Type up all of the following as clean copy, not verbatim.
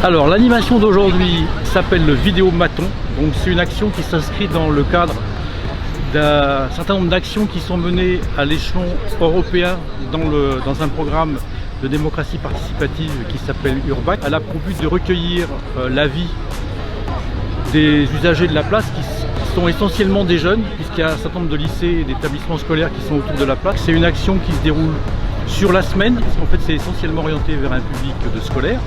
Alors l'animation d'aujourd'hui s'appelle le vidéomaton, donc c'est une action qui s'inscrit dans le cadre d'un certain nombre d'actions qui sont menées à l'échelon européen dans un programme de démocratie participative qui s'appelle URBAC. Elle a pour but de recueillir l'avis des usagers de la place qui sont essentiellement des jeunes, puisqu'il y a un certain nombre de lycées et d'établissements scolaires qui sont autour de la place. C'est une action qui se déroule sur la semaine, parce qu'en fait c'est essentiellement orienté vers un public de scolaires.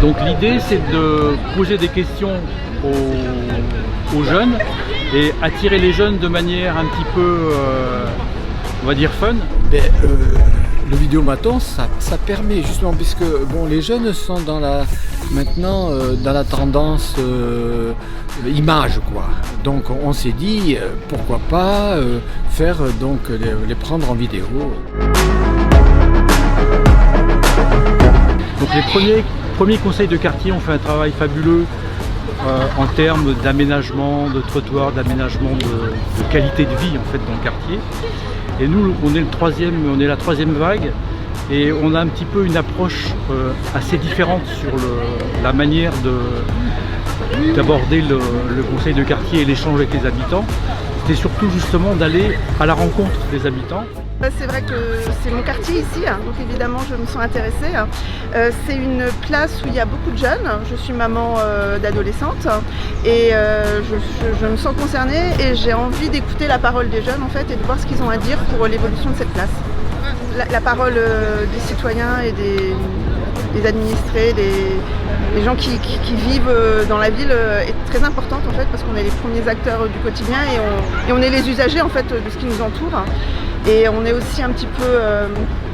Donc l'idée c'est de poser des questions aux jeunes et attirer les jeunes de manière un petit peu, on va dire fun. Le vidéomaton ça permet justement, puisque bon, les jeunes sont maintenant dans la tendance image quoi. Donc on s'est dit pourquoi pas faire donc les prendre en vidéo. Donc les premiers conseils de quartier ont fait un travail fabuleux en termes d'aménagement, de trottoirs, d'aménagement de qualité de vie en fait dans le quartier. Et nous on est la troisième vague et on a un petit peu une approche assez différente sur la manière d'aborder le conseil de quartier et l'échange avec les habitants. C'était surtout justement d'aller à la rencontre des habitants. C'est vrai que c'est mon quartier ici, donc évidemment je me sens intéressée. C'est une place où il y a beaucoup de jeunes. Je suis maman d'adolescentes et je me sens concernée et j'ai envie d'écouter la parole des jeunes en fait et de voir ce qu'ils ont à dire pour l'évolution de cette place. La parole des citoyens et des administrés, des gens qui vivent dans la ville est très importante en fait parce qu'on est les premiers acteurs du quotidien et on est les usagers en fait de ce qui nous entoure. Et on est aussi un petit peu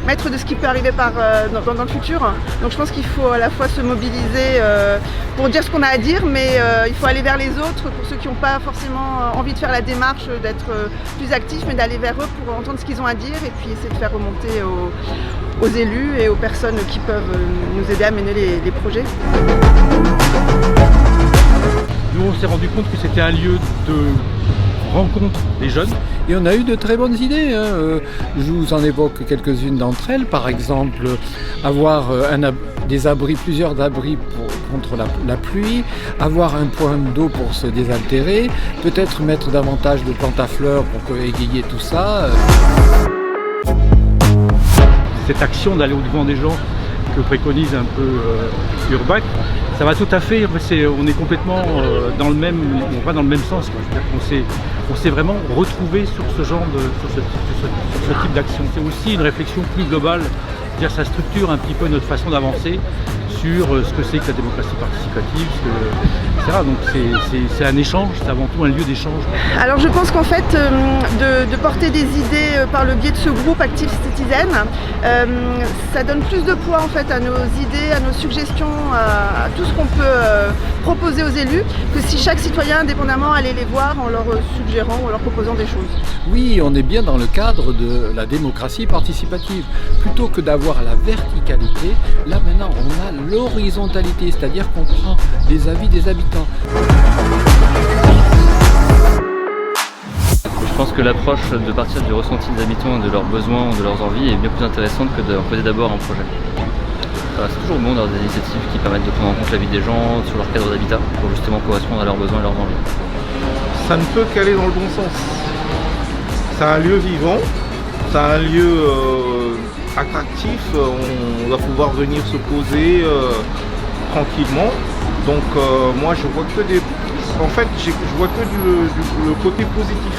maître de ce qui peut arriver dans le futur. Donc je pense qu'il faut à la fois se mobiliser pour dire ce qu'on a à dire, mais il faut aller vers les autres pour ceux qui n'ont pas forcément envie de faire la démarche, d'être plus actifs, mais d'aller vers eux pour entendre ce qu'ils ont à dire et puis essayer de faire remonter aux élus et aux personnes qui peuvent nous aider à mener les projets. Nous on s'est rendu compte que c'était un lieu de rencontre des jeunes. Et on a eu de très bonnes idées. Je vous en évoque quelques-unes d'entre elles. Par exemple, avoir plusieurs abris contre la pluie, avoir un point d'eau pour se désaltérer, peut-être mettre davantage de plantes à fleurs pour égayer tout ça. Cette action d'aller au-devant des gens que préconise un peu Urbac, ça va tout à fait, on est complètement dans le même sens. On s'est vraiment retrouvé sur ce type d'action. C'est aussi une réflexion plus globale, c'est-à-dire ça structure un petit peu notre façon d'avancer sur ce que c'est que la démocratie participative, etc. Donc c'est un échange, c'est avant tout un lieu d'échange. Alors je pense qu'en fait, de porter des idées par le biais de ce groupe Active Citizen, ça donne plus de poids en fait à nos idées, à nos suggestions, à tout ce qu'on peut proposer aux élus, que si chaque citoyen indépendamment allait les voir en leur suggérant ou en leur proposant des choses. Oui, on est bien dans le cadre de la démocratie participative. Plutôt que d'avoir la verticalité, là maintenant on a l'horizontalité, c'est-à-dire qu'on prend les avis des habitants. Je pense que l'approche de partir du ressenti des habitants, de leurs besoins, de leurs envies est bien plus intéressante que d'imposer d'abord un projet. Voilà, c'est toujours bon d'avoir des initiatives qui permettent de prendre en compte la vie des gens sur leur cadre d'habitat pour justement correspondre à leurs besoins et leurs envies. Ça ne peut qu'aller dans le bon sens. C'est un lieu vivant, c'est un lieu attractif, on va pouvoir venir se poser tranquillement. Donc moi je vois que je vois que le côté positif.